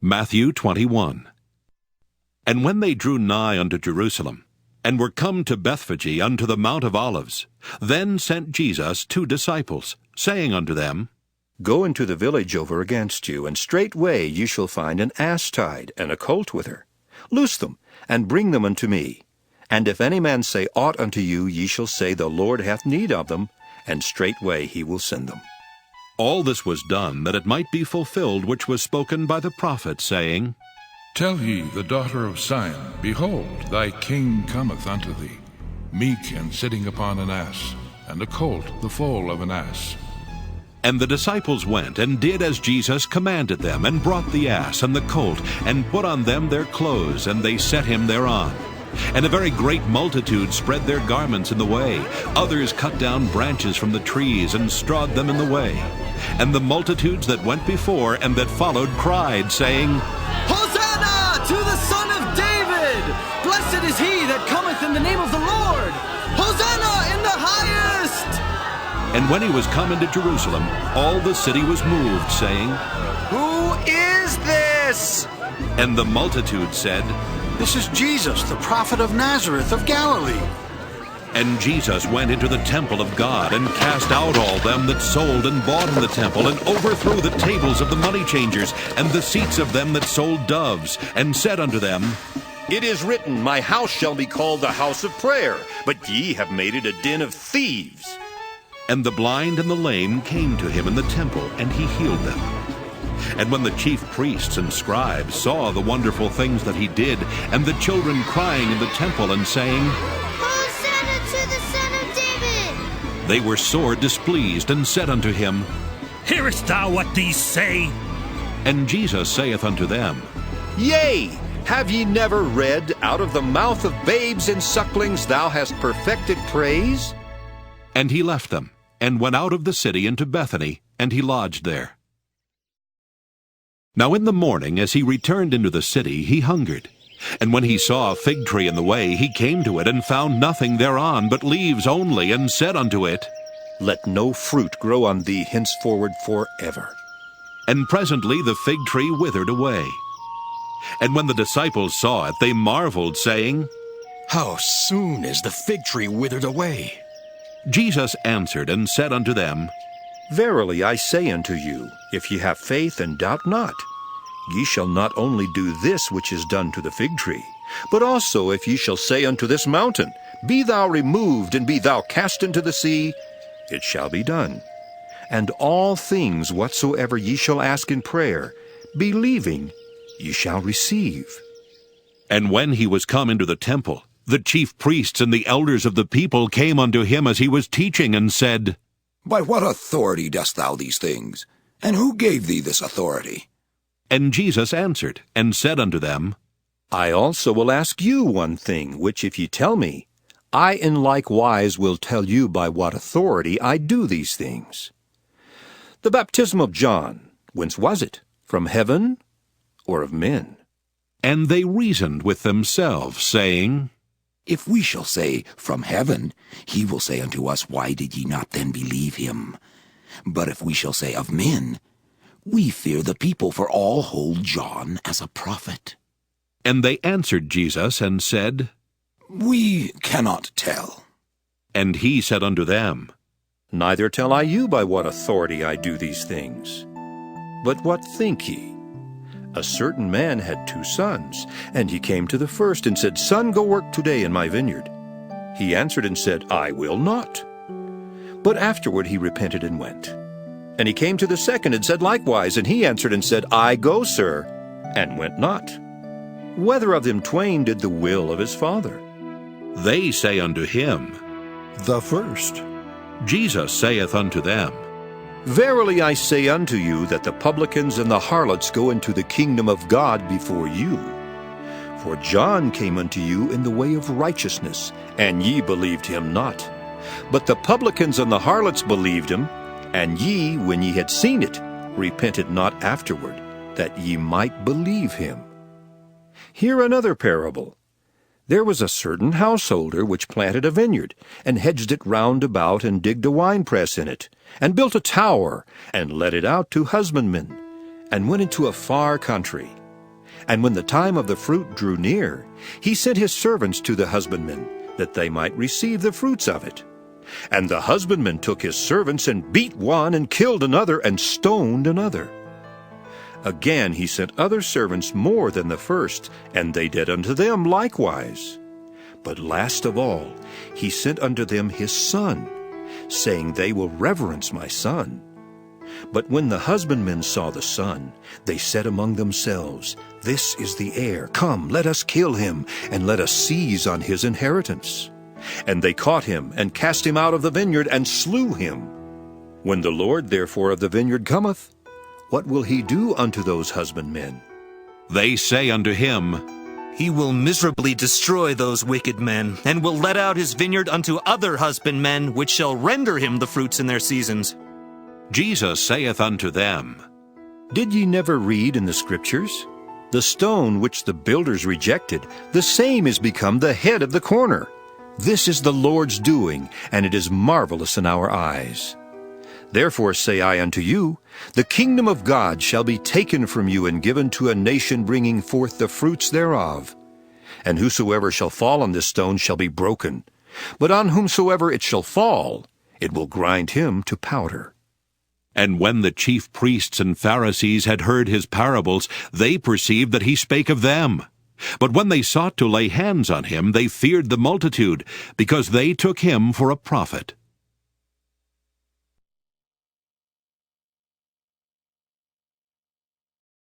Matthew 21. And when they drew nigh unto Jerusalem, and were come to Bethphage unto the Mount of Olives, then sent Jesus 2 disciples, saying unto them, Go into the village over against you, and straightway ye shall find an ass tied, and a colt with her. Loose them, and bring them unto me. And if any man say aught unto you, ye shall say, The Lord hath need of them, and straightway he will send them. All this was done, that it might be fulfilled which was spoken by the prophet, saying, Tell ye the daughter of Zion, Behold, thy king cometh unto thee, meek and sitting upon an ass, and a colt the foal of an ass. And the disciples went, and did as Jesus commanded them, and brought the ass and the colt, and put on them their clothes, and they set him thereon. And a very great multitude spread their garments in the way. Others cut down branches from the trees, and strawed them in the way. And the multitudes that went before and that followed cried, saying, Hosanna to the Son of David! Blessed is he that cometh in the name of the Lord! Hosanna in the highest! And when he was come into Jerusalem, all the city was moved, saying, Who is this? And the multitude said, This is Jesus, the prophet of Nazareth of Galilee. And Jesus went into the temple of God, and cast out all them that sold and bought in the temple, and overthrew the tables of the money changers, and the seats of them that sold doves, and said unto them, It is written, My house shall be called the house of prayer, but ye have made it a den of thieves. And the blind and the lame came to him in the temple, and he healed them. And when the chief priests and scribes saw the wonderful things that he did, and the children crying in the temple and saying, Hosanna to the Son of David! They were sore displeased, and said unto him, Hearest thou what these say? And Jesus saith unto them, Yea, have ye never read, Out of the mouth of babes and sucklings thou hast perfected praise? And he left them, and went out of the city into Bethany, and he lodged there. Now in the morning, as he returned into the city, he hungered. And when he saw a fig tree in the way, he came to it, and found nothing thereon but leaves only, and said unto it, Let no fruit grow on thee henceforward forever. And presently the fig tree withered away. And when the disciples saw it, they marveled, saying, How soon is the fig tree withered away? Jesus answered and said unto them, Verily I say unto you, if ye have faith and doubt not, ye shall not only do this which is done to the fig tree, but also if ye shall say unto this mountain, Be thou removed, and be thou cast into the sea, it shall be done. And all things whatsoever ye shall ask in prayer, believing, ye shall receive. And when he was come into the temple, the chief priests and the elders of the people came unto him as he was teaching, and said, By what authority dost thou these things? And who gave thee this authority? And Jesus answered and said unto them, I also will ask you one thing, which if ye tell me, I in like wise will tell you by what authority I do these things. The baptism of John, whence was it? From heaven or of men? And they reasoned with themselves, saying, If we shall say, From heaven, he will say unto us, Why did ye not then believe him? But if we shall say, Of men, we fear the people, for all hold John as a prophet. And they answered Jesus, and said, We cannot tell. And he said unto them, Neither tell I you by what authority I do these things. But what think ye? A certain man had 2 sons, and he came to the first, and said, Son, go work today in my vineyard. He answered and said, I will not. But afterward he repented and went. And he came to the second, and said likewise, and he answered and said, I go, sir, and went not. Whether of them twain did the will of his father? They say unto him, The first. Jesus saith unto them, Verily I say unto you, that the publicans and the harlots go into the kingdom of God before you. For John came unto you in the way of righteousness, and ye believed him not. But the publicans and the harlots believed him, and ye, when ye had seen it, repented not afterward, that ye might believe him. Hear another parable. There was a certain householder which planted a vineyard, and hedged it round about, and digged a winepress in it, and built a tower, and let it out to husbandmen, and went into a far country, And when the time of the fruit drew near, he sent his servants to the husbandmen, that they might receive the fruits of it. And the husbandman took his servants, and beat one, and killed another, and stoned another. Again he sent other servants more than the first, and they did unto them likewise. But last of all he sent unto them his son, saying, They will reverence my son. But when the husbandmen saw the son, they said among themselves, This is the heir. Come, let us kill him, and let us seize on his inheritance. And they caught him, and cast him out of the vineyard, and slew him. When the Lord therefore of the vineyard cometh, what will he do unto those husbandmen? They say unto him, He will miserably destroy those wicked men, and will let out his vineyard unto other husbandmen, which shall render him the fruits in their seasons. Jesus saith unto them, Did ye never read in the Scriptures? The stone which the builders rejected, the same is become the head of the corner. This is the Lord's doing, and it is marvelous in our eyes. Therefore say I unto you, the kingdom of God shall be taken from you, and given to a nation bringing forth the fruits thereof. And whosoever shall fall on this stone shall be broken, but on whomsoever it shall fall, it will grind him to powder. And when the chief priests and Pharisees had heard his parables, they perceived that he spake of them. But when they sought to lay hands on him, they feared the multitude, because they took him for a prophet.